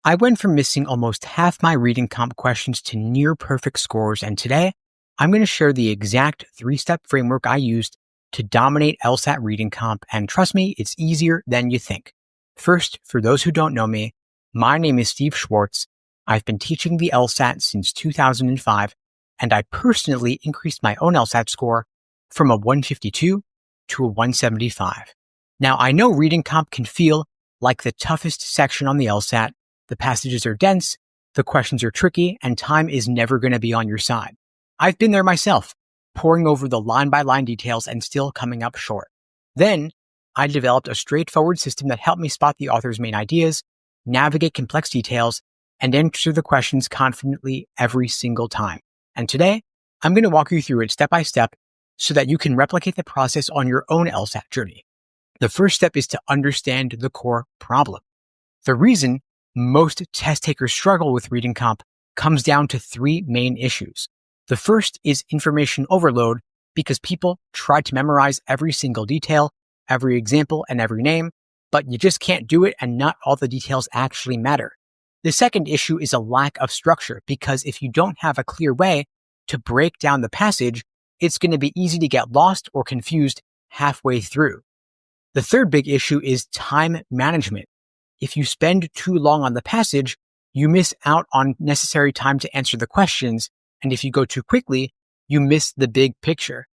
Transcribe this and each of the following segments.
I went from missing almost half my reading comp questions to near perfect scores, and today I'm going to share the exact 3-step framework I used to dominate LSAT reading comp, and trust me, it's easier than you think. First, for those who don't know me, my name is Steve Schwartz. I've been teaching the LSAT since 2005, and I personally increased my own LSAT score from a 152 to a 175. Now, I know reading comp can feel like the toughest section on the LSAT. The passages are dense, the questions are tricky, and time is never going to be on your side. I've been there myself, poring over the line-by-line details and still coming up short. Then, I developed a straightforward system that helped me spot the author's main ideas, navigate complex details, and answer the questions confidently every single time. And today, I'm going to walk you through it step by step so that you can replicate the process on your own LSAT journey. The first step is to understand the core problem. The reason most test takers struggle with reading comp comes down to 3 main issues. The first is information overload because people try to memorize every single detail, every example, and every name, but you just can't do it and not all the details actually matter. The second issue is a lack of structure because if you don't have a clear way to break down the passage, it's going to be easy to get lost or confused halfway through. The third big issue is time management. If you spend too long on the passage, you miss out on necessary time to answer the questions, and if you go too quickly, you miss the big picture.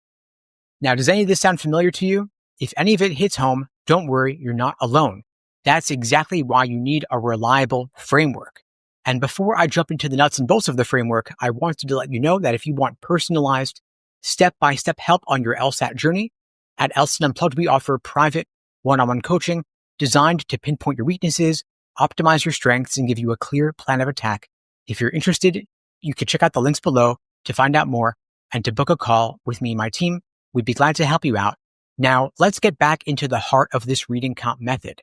Now, does any of this sound familiar to you? If any of it hits home, don't worry, you're not alone. That's exactly why you need a reliable framework. And before I jump into the nuts and bolts of the framework, I wanted to let you know that if you want personalized, step-by-step help on your LSAT journey, at LSAT Unplugged, we offer private one-on-one coaching designed to pinpoint your weaknesses, optimize your strengths, and give you a clear plan of attack. If you're interested, you can check out the links below to find out more and to book a call with me and my team. We'd be glad to help you out. Now, let's get back into the heart of this reading comp method.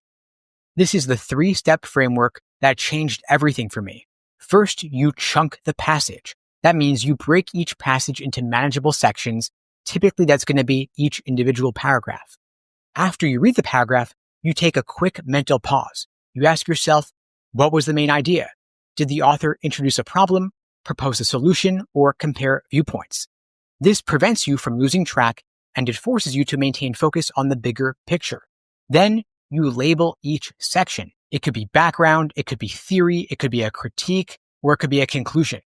This is the 3-step framework that changed everything for me. First, you chunk the passage. That means you break each passage into manageable sections. Typically, that's going to be each individual paragraph. After you read the paragraph, you take a quick mental pause. You ask yourself, what was the main idea? Did the author introduce a problem, propose a solution, or compare viewpoints? This prevents you from losing track, and it forces you to maintain focus on the bigger picture. Then you label each section. It could be background, it could be theory, it could be a critique, or it could be a conclusion.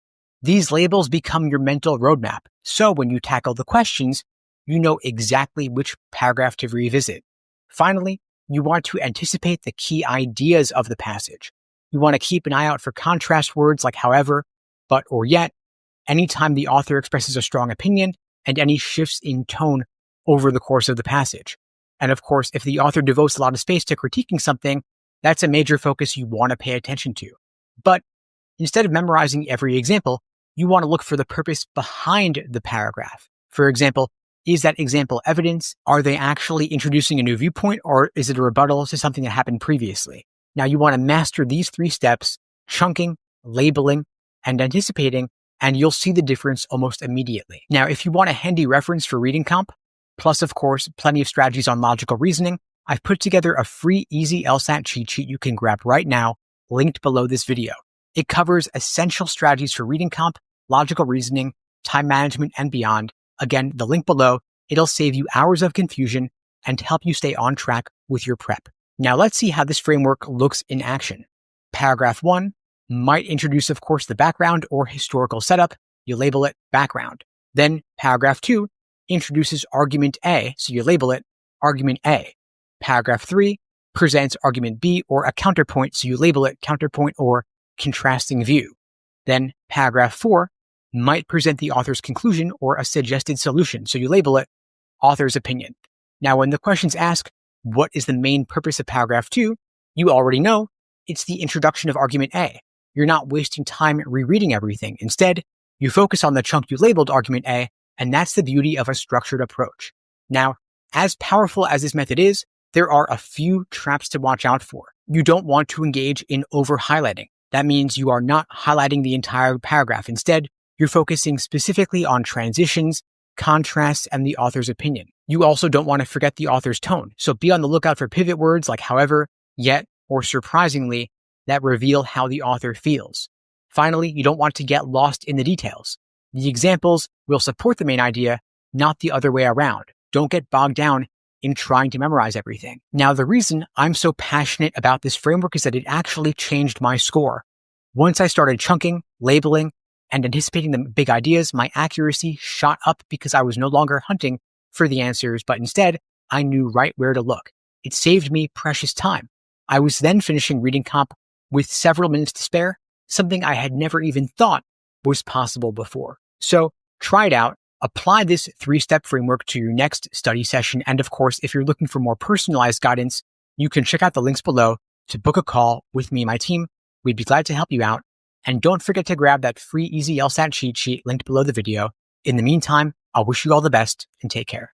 These labels become your mental roadmap. So when you tackle the questions, you know exactly which paragraph to revisit. Finally, you want to anticipate the key ideas of the passage. You want to keep an eye out for contrast words like however, but, or yet, anytime the author expresses a strong opinion, and any shifts in tone over the course of the passage. And of course, if the author devotes a lot of space to critiquing something, that's a major focus you want to pay attention to. But instead of memorizing every example, you want to look for the purpose behind the paragraph. For example, is that example evidence? Are they actually introducing a new viewpoint, or is it a rebuttal to something that happened previously? Now you want to master these 3 steps, chunking, labeling, and anticipating, and you'll see the difference almost immediately. Now, if you want a handy reference for reading comp, plus of course, plenty of strategies on logical reasoning, I've put together a free easy LSAT cheat sheet you can grab right now, linked below this video. It covers essential strategies for reading comp, logical reasoning, time management, and beyond. Again, the link below, it'll save you hours of confusion and help you stay on track with your prep. Now let's see how this framework looks in action. Paragraph 1 might introduce, of course, the background or historical setup. You label it background. Then paragraph 2 introduces argument A, so you label it argument A. Paragraph 3 presents argument B or a counterpoint, so you label it counterpoint or contrasting view. Then paragraph 4 might present the author's conclusion or a suggested solution, so you label it author's opinion. Now, when the questions ask, what is the main purpose of paragraph 2, you already know it's the introduction of argument A. You're not wasting time rereading everything. Instead, you focus on the chunk you labeled argument A, and that's the beauty of a structured approach. Now, as powerful as this method is, there are a few traps to watch out for. You don't want to engage in over-highlighting. That means you are not highlighting the entire paragraph. Instead, you're focusing specifically on transitions, contrasts, and the author's opinion. You also don't want to forget the author's tone, so be on the lookout for pivot words like however, yet, or surprisingly, that reveal how the author feels. Finally, you don't want to get lost in the details. The examples will support the main idea, not the other way around. Don't get bogged down in trying to memorize everything. Now, the reason I'm so passionate about this framework is that it actually changed my score. Once I started chunking, labeling, and anticipating the big ideas, my accuracy shot up because I was no longer hunting for the answers, but instead, I knew right where to look. It saved me precious time. I was then finishing reading comp with several minutes to spare, something I had never even thought was possible before. So try it out. Apply this 3-step framework to your next study session. And of course, if you're looking for more personalized guidance, you can check out the links below to book a call with me and my team. We'd be glad to help you out. And don't forget to grab that free Easy LSAT cheat sheet linked below the video. In the meantime, I'll wish you all the best and take care.